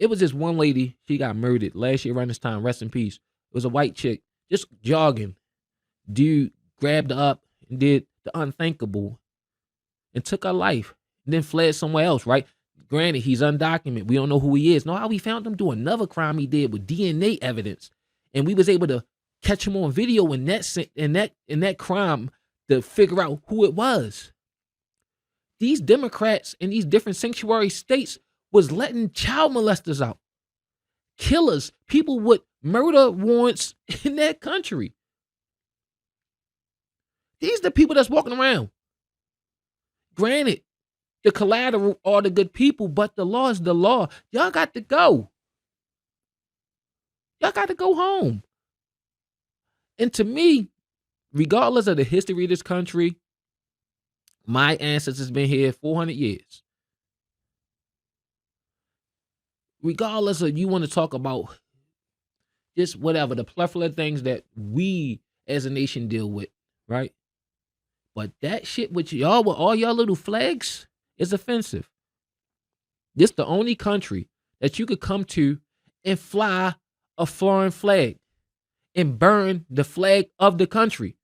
It was this one lady, she got murdered last year around this time, rest in peace. It was a white chick, just jogging. Dude grabbed her up and did the unthinkable and took her life, and then fled somewhere else, right? Granted, he's undocumented. We don't know who he is. No, how we found him doing another crime he did with DNA evidence. And we was able to catch him on video in that crime to figure out who it was. These Democrats in these different sanctuary states was letting child molesters out. Killers, people with murder warrants in that country. These are the people that's walking around. Granted, the collateral are the good people, but the law is the law. Y'all got to go. Y'all got to go home. And to me, regardless of the history of this country, my ancestors been here 400 years. Regardless of you want to talk about just whatever, the plethora of things that we as a nation deal with, right? But that shit with y'all, with all y'all little flags, is offensive. This the only country that you could come to and fly a foreign flag and burn the flag of the country.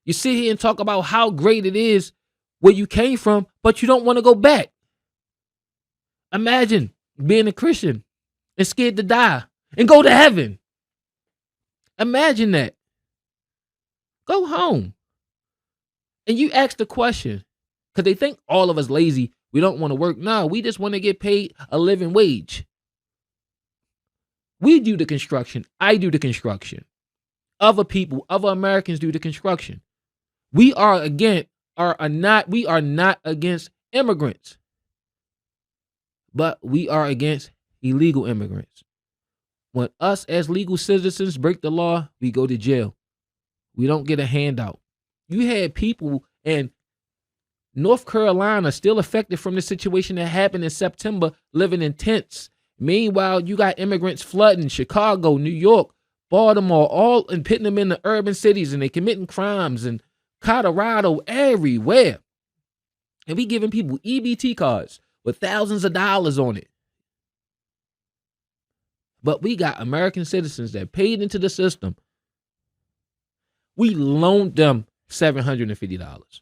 You sit here and talk about how great it is where you came from, but you don't want to go back. Imagine being a Christian and scared to die and go to heaven. Imagine that. Go home. And you ask the question, because they think all of us lazy, we don't want to work. No, we just want to get paid a living wage. We do the construction. I do the construction. Other people, other Americans do the construction. We are not against immigrants, but we are against illegal immigrants. When us as legal citizens break the law, we go to jail. We don't get a handout. You had people in North Carolina still affected from the situation that happened in September living in tents. Meanwhile, you got immigrants flooding Chicago, New York, Baltimore, all and putting them in the urban cities, and they committing crimes in Colorado, everywhere. And we giving people EBT cards with thousands of dollars on it. But we got American citizens that paid into the system. We loaned them $750.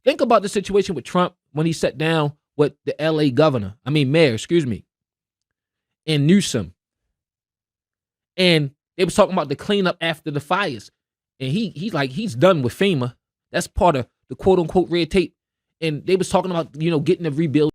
Think about the situation with Trump when he sat down with the LA mayor, and Newsom. And they was talking about the cleanup after the fires. And he's done with FEMA. That's part of the quote unquote red tape. And they was talking about, getting the rebuild.